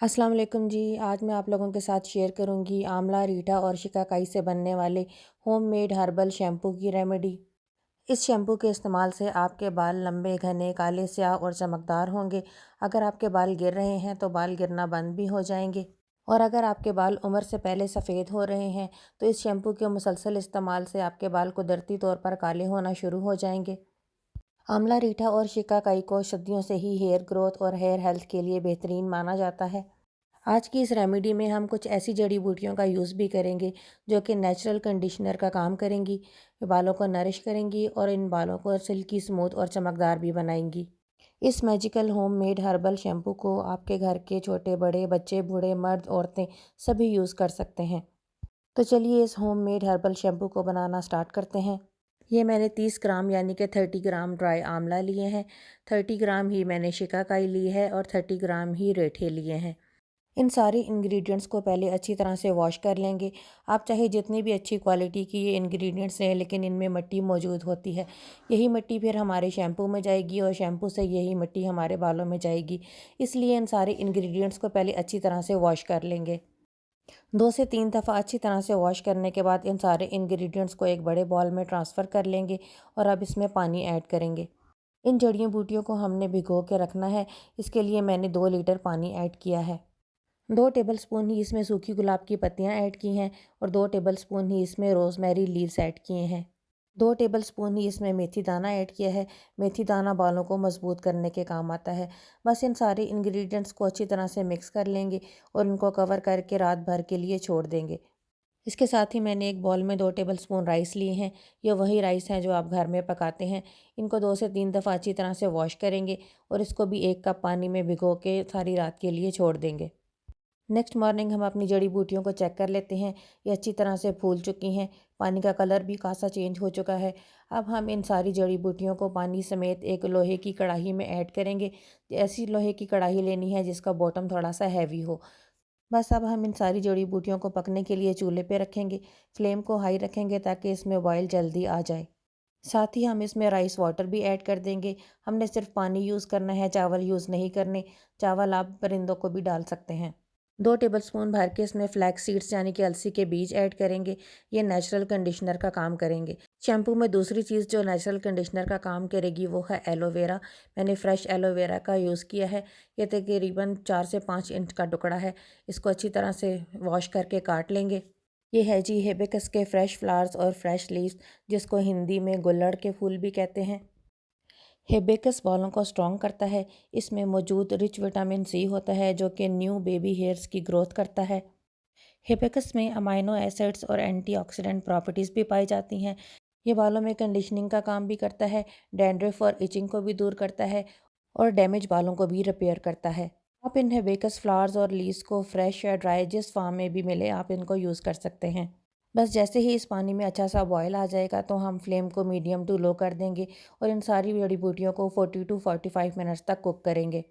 अस्सलाम वालेकुम जी। आज मैं आप लोगों के साथ शेयर करूंगी आंवला, रीठा और शिकाकाई से बनने वाले होममेड हर्बल शैम्पू की रेमेडी। इस शैम्पू के इस्तेमाल से आपके बाल लंबे, घने, काले, स्याह और चमकदार होंगे। अगर आपके बाल गिर रहे हैं तो बाल गिरना बंद भी हो जाएंगे। और अगर आपके बाल उम्र से पहले सफ़ेद हो रहे हैं तो इस शैम्पू के मुसलसल इस्तेमाल से आपके बाल कुदरती तौर पर काले होना शुरू हो जाएंगे। आंवला, रीठा और शिकाकाई को सदियों से ही हेयर ग्रोथ और हेयर हेल्थ के लिए बेहतरीन माना जाता है। आज की इस रेमेडी में हम कुछ ऐसी जड़ी बूटियों का यूज़ भी करेंगे जो कि नेचुरल कंडीशनर का काम करेंगी, बालों को नरिश करेंगी और इन बालों को सिल्की, स्मूथ और चमकदार भी बनाएंगी। इस मैजिकल होममेड हर्बल शैम्पू को आपके घर के छोटे बड़े, बच्चे, बूढ़े, मर्द, औरतें सभी यूज़ कर सकते हैं। तो चलिए इस होममेड हर्बल शैम्पू को बनाना स्टार्ट करते हैं। ये मैंने 30 ग्राम यानी कि 30 ग्राम ड्राई आंवला लिए हैं, 30 ग्राम ही मैंने शिकाकाई ली है और 30 ग्राम ही रेठे लिए हैं। इन सारे इंग्रेडिएंट्स को पहले अच्छी तरह से वॉश कर लेंगे। आप चाहे जितनी भी अच्छी क्वालिटी की ये इंग्रेडिएंट्स हैं, लेकिन इनमें मिट्टी मौजूद होती है। यही मिट्टी फिर हमारे शैम्पू में जाएगी और शैम्पू से यही मिट्टी हमारे बालों में जाएगी। इसलिए इन सारे इंग्रेडिएंट्स को पहले अच्छी तरह से वॉश कर लेंगे। 2 से 3 दफ़ा अच्छी तरह से वॉश करने के बाद इन सारे इंग्रेडिएंट्स को एक बड़े बॉल में ट्रांसफ़र कर लेंगे और अब इसमें पानी ऐड करेंगे। इन जड़ियों बूटियों को हमने भिगो के रखना है। इसके लिए मैंने 2 लीटर पानी ऐड किया है। 2 टेबलस्पून ही इसमें सूखी गुलाब की पत्तियां ऐड की हैं और 2 टेबलस्पून ही इसमें रोज़मेरी लीव्स ऐड किए हैं। 2 टेबलस्पून ही इसमें मेथी दाना ऐड किया है। मेथी दाना बालों को मजबूत करने के काम आता है। बस इन सारे इंग्रेडिएंट्स को अच्छी तरह से मिक्स कर लेंगे और इनको कवर करके रात भर के लिए छोड़ देंगे। इसके साथ ही मैंने एक बॉल में 2 टेबलस्पून राइस लिए हैं। ये वही राइस हैं जो आप घर में पकाते हैं। इनको 2 से 3 दफ़ा अच्छी तरह से वॉश करेंगे और इसको भी 1 कप पानी में भिगो के सारी रात के लिए छोड़ देंगे। नेक्स्ट मॉर्निंग हम अपनी जड़ी बूटियों को चेक कर लेते हैं। ये अच्छी तरह से फूल चुकी हैं। पानी का कलर भी खासा चेंज हो चुका है। अब हम इन सारी जड़ी बूटियों को पानी समेत एक लोहे की कढ़ाई में ऐड करेंगे। ऐसी लोहे की कढ़ाई लेनी है जिसका बॉटम थोड़ा सा हैवी हो। बस अब हम इन सारी जड़ी बूटियों को पकने के लिए चूल्हे पे रखेंगे। फ्लेम को हाई रखेंगे ताकि इसमें बॉयल जल्दी आ जाए। साथ ही हम इसमें राइस वाटर भी ऐड कर देंगे। हमने सिर्फ पानी यूज़ करना है, चावल यूज़ नहीं करने। चावल आप परिंदों को भी डाल सकते हैं। 2 टेबलस्पून भर के इसमें फ्लैक्स सीड्स यानी कि अलसी के बीज ऐड करेंगे। ये नेचुरल कंडीशनर का काम करेंगे। शैम्पू में दूसरी चीज़ जो नेचुरल कंडीशनर का काम करेगी वो है एलोवेरा। मैंने फ्रेश एलोवेरा का यूज़ किया है। ये तकरीबन 4 से 5 इंच का टुकड़ा है। इसको अच्छी तरह से वॉश करके काट लेंगे। ये है जी हिबिस्कस के फ्रेश फ्लावर्स और फ्रेश लीव्स, जिसको हिंदी में गुल्लड़ के फूल भी कहते हैं। हिबिस्कस बालों को स्ट्रॉन्ग करता है। इसमें मौजूद रिच विटामिन सी होता है जो कि न्यू बेबी हेयर्स की ग्रोथ करता है। हिबिस्कस में अमाइनो एसिड्स और एंटीऑक्सीडेंट प्रॉपर्टीज़ भी पाई जाती हैं। ये बालों में कंडीशनिंग का काम भी करता है, डैंड्रफ और इचिंग को भी दूर करता है और डैमेज बालों को भी रिपेयर करता है। आप इन हिबिस्कस फ्लावर्स और लीव्स को फ्रेश या ड्राई जिस फॉर्म में भी मिले आप इनको यूज़ कर सकते हैं। बस जैसे ही इस पानी में अच्छा सा बॉयल आ जाएगा तो हम फ्लेम को मीडियम टू लो कर देंगे और इन सारी जड़ी बूटियों को 40 टू 45 मिनट्स तक कुक करेंगे।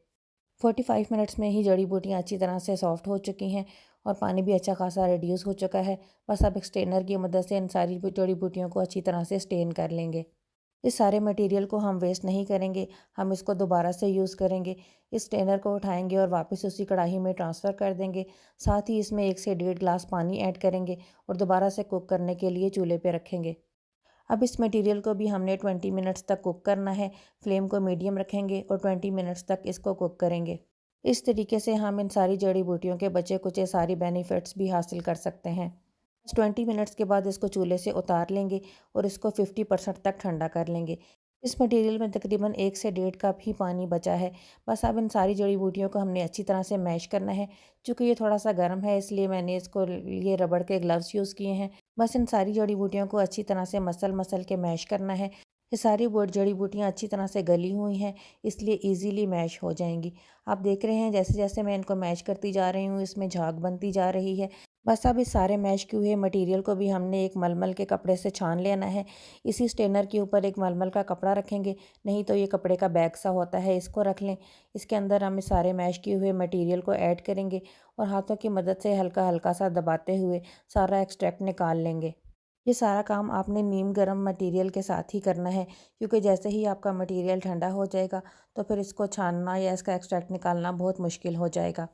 45 मिनट्स में ही जड़ी बूटियाँ अच्छी तरह से सॉफ्ट हो चुकी हैं और पानी भी अच्छा खासा रिड्यूस हो चुका है। बस अब एक स्ट्रेनर की मदद से इन सारी जड़ी बूटियों को अच्छी तरह से स्टेन कर लेंगे। इस सारे मटेरियल को हम वेस्ट नहीं करेंगे, हम इसको दोबारा से यूज़ करेंगे। इस स्ट्रेनर को उठाएंगे और वापस उसी कढ़ाई में ट्रांसफ़र कर देंगे। साथ ही इसमें 1 से 1.5 ग्लास पानी ऐड करेंगे और दोबारा से कुक करने के लिए चूल्हे पे रखेंगे। अब इस मटेरियल को भी हमने 20 मिनट्स तक कुक करना है। फ्लेम को मीडियम रखेंगे और 20 मिनट्स तक इसको कुक करेंगे। इस तरीके से हम इन सारी जड़ी बूटियों के बचे कुचे सारी बेनिफिट्स भी हासिल कर सकते हैं। 20 मिनट्स के बाद इसको चूल्हे से उतार लेंगे और इसको 50% तक ठंडा कर लेंगे। इस मटेरियल में तकरीबन 1 से 1.5 कप ही पानी बचा है। बस अब इन सारी जड़ी बूटियों को हमने अच्छी तरह से मैश करना है। चूँकि ये थोड़ा सा गर्म है इसलिए मैंने इसको लिए रबड़ के ग्लव्स यूज़ किए हैं। बस इन सारी जड़ी बूटियों को अच्छी तरह से मसल मसल के मैश करना है। ये सारी जड़ी बूटियाँ अच्छी तरह से गली हुई हैं, इसलिए ईज़िली मैश हो जाएंगी। आप देख रहे हैं जैसे जैसे मैं इनको मैश करती जा रही हूँ इसमें झाग बनती जा रही है। बस अब इस सारे मैश किए हुए मटेरियल को भी हमने एक मलमल के कपड़े से छान लेना है। इसी स्ट्रेनर के ऊपर एक मलमल का कपड़ा रखेंगे, नहीं तो ये कपड़े का बैग सा होता है, इसको रख लें। इसके अंदर हम इस सारे मैश किए हुए मटेरियल को ऐड करेंगे और हाथों की मदद से हल्का हल्का सा दबाते हुए सारा एक्सट्रैक्ट निकाल लेंगे। ये सारा काम आपने नीम गर्म मटेरियल के साथ ही करना है, क्योंकि जैसे ही आपका मटेरियल ठंडा हो जाएगा तो फिर इसको छानना या इसका एक्सट्रैक्ट निकालना बहुत मुश्किल हो जाएगा।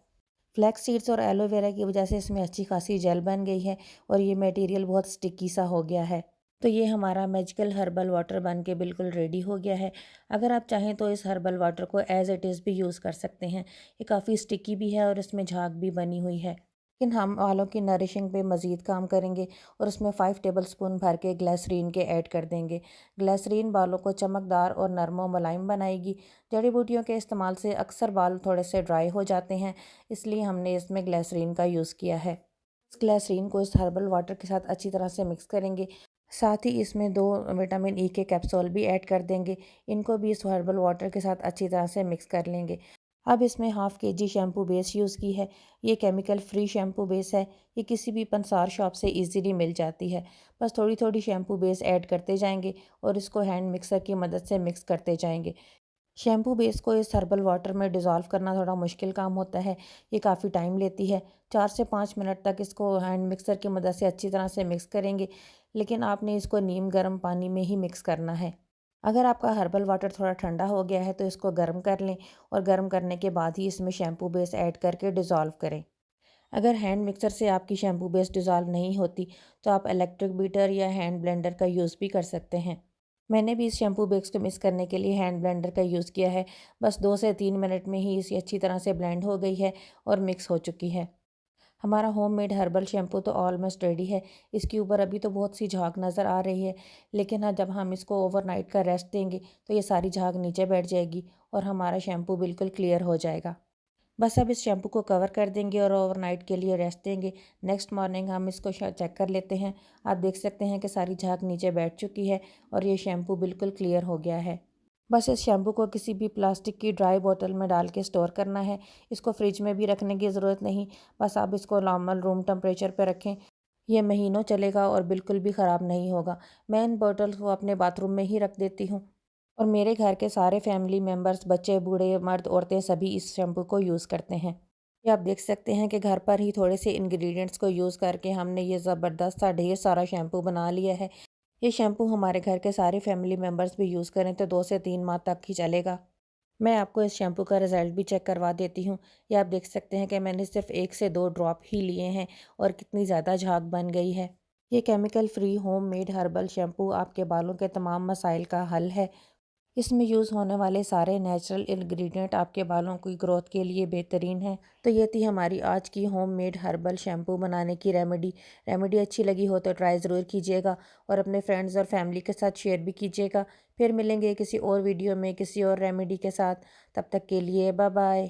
फ्लैक्स सीड्स और एलोवेरा की वजह से इसमें अच्छी खासी जेल बन गई है और ये मटेरियल बहुत स्टिकी सा हो गया है। तो ये हमारा मैजिकल हर्बल वाटर बन के बिल्कुल रेडी हो गया है। अगर आप चाहें तो इस हर्बल वाटर को एज़ इट इज़ भी यूज़ कर सकते हैं। ये काफ़ी स्टिकी भी है और इसमें झाग भी बनी हुई है। लेकिन हम बालों की नरिशिंग पे मज़ीद काम करेंगे और उसमें 5 टेबलस्पून भर के ग्लिसरीन के ऐड कर देंगे। ग्लिसरीन बालों को चमकदार और नरम व मुलायम बनाएगी। जड़ी बूटियों के इस्तेमाल से अक्सर बाल थोड़े से ड्राई हो जाते हैं, इसलिए हमने इसमें ग्लिसरीन का यूज़ किया है। इस ग्लिसरीन को इस हर्बल वाटर के साथ अच्छी तरह से मिक्स करेंगे। साथ ही इसमें 2 विटामिन ई के कैप्सूल भी ऐड कर देंगे। इनको भी इस हर्बल वाटर के साथ अच्छी तरह से मिक्स कर लेंगे। अब इसमें half KG shampoo base use की है। ये केमिकल फ्री शैम्पू बेस है। ये किसी भी पंसार शॉप से ईज़िली मिल जाती है। बस थोड़ी-थोड़ी शैम्पू बेस ऐड करते जाएँगे और इसको हैंड मिक्सर की मदद से मिक्स करते जाएँगे। शैम्पू बेस को इस हर्बल वाटर में डिज़ोल्व करना थोड़ा मुश्किल काम होता है। ये काफ़ी टाइम लेती है। 4 से 5 मिनट तक इसको हैंड मिक्सर की मदद से अच्छी तरह से मिक्स करेंगे, लेकिन आपने इसको नीम गर्म पानी में ही मिक्स करना है। अगर आपका हर्बल वाटर थोड़ा ठंडा हो गया है तो इसको गर्म कर लें और गर्म करने के बाद ही इसमें शैम्पू बेस ऐड करके डिज़ोल्व करें। अगर हैंड मिक्सर से आपकी शैम्पू बेस डिज़ोल्व नहीं होती तो आप इलेक्ट्रिक बीटर या हैंड ब्लेंडर का यूज़ भी कर सकते हैं। मैंने भी इस शैम्पू बेस को मिक्स करने के लिए हैंड ब्लेंडर का यूज़ किया है। बस 2 से 3 मिनट में ही इसे अच्छी तरह से ब्लेंड हो गई है और मिक्स हो चुकी है। हमारा होममेड हर्बल शैम्पू तो ऑलमोस्ट रेडी है। इसके ऊपर अभी तो बहुत सी झाग नज़र आ रही है, लेकिन हाँ, जब हम इसको ओवरनाइट का रेस्ट देंगे तो ये सारी झाग नीचे बैठ जाएगी और हमारा शैम्पू बिल्कुल क्लियर हो जाएगा। बस अब इस शैम्पू को कवर कर देंगे और ओवरनाइट के लिए रेस्ट देंगे। नेक्स्ट मॉर्निंग हम इसको चेक कर लेते हैं। आप देख सकते हैं कि सारी झाग नीचे बैठ चुकी है और ये शैम्पू बिल्कुल क्लियर हो गया है। बस इस शैम्पू को किसी भी प्लास्टिक की ड्राई बोतल में डाल के स्टोर करना है। इसको फ्रिज में भी रखने की ज़रूरत नहीं। बस आप इसको नॉर्मल रूम टेम्परेचर पे रखें। ये महीनों चलेगा और बिल्कुल भी ख़राब नहीं होगा। मैं इन बॉटल्स को अपने बाथरूम में ही रख देती हूँ और मेरे घर के सारे फैमिली मेम्बर्स, बच्चे, बूढ़े, मर्द, औरतें सभी इस शैम्पू को यूज़ करते हैं। ये आप देख सकते हैं कि घर पर ही थोड़े से इंग्रेडिएंट्स को यूज़ करके हमने ये ज़बरदस्त सा ढेर सारा शैम्पू बना लिया है। ये शैम्पू हमारे घर के सारे फैमिली मेम्बर्स भी यूज़ करें तो 2 से 3 माह तक ही चलेगा। मैं आपको इस शैम्पू का रिज़ल्ट भी चेक करवा देती हूँ। ये आप देख सकते हैं कि मैंने सिर्फ़ 1 से 2 ड्रॉप ही लिए हैं और कितनी ज़्यादा झाग बन गई है। ये chemical free homemade herbal shampoo आपके बालों के तमाम मसाइल का हल है। इसमें यूज़ होने वाले सारे नेचुरल इंग्रेडिएंट आपके बालों की ग्रोथ के लिए बेहतरीन हैं। तो ये थी हमारी आज की होममेड हर्बल शैम्पू बनाने की रेमेडी। रेमेडी अच्छी लगी हो तो ट्राई ज़रूर कीजिएगा और अपने फ्रेंड्स और फैमिली के साथ शेयर भी कीजिएगा। फिर मिलेंगे किसी और वीडियो में किसी और रेमेडी के साथ। तब तक के लिए बाय बाय।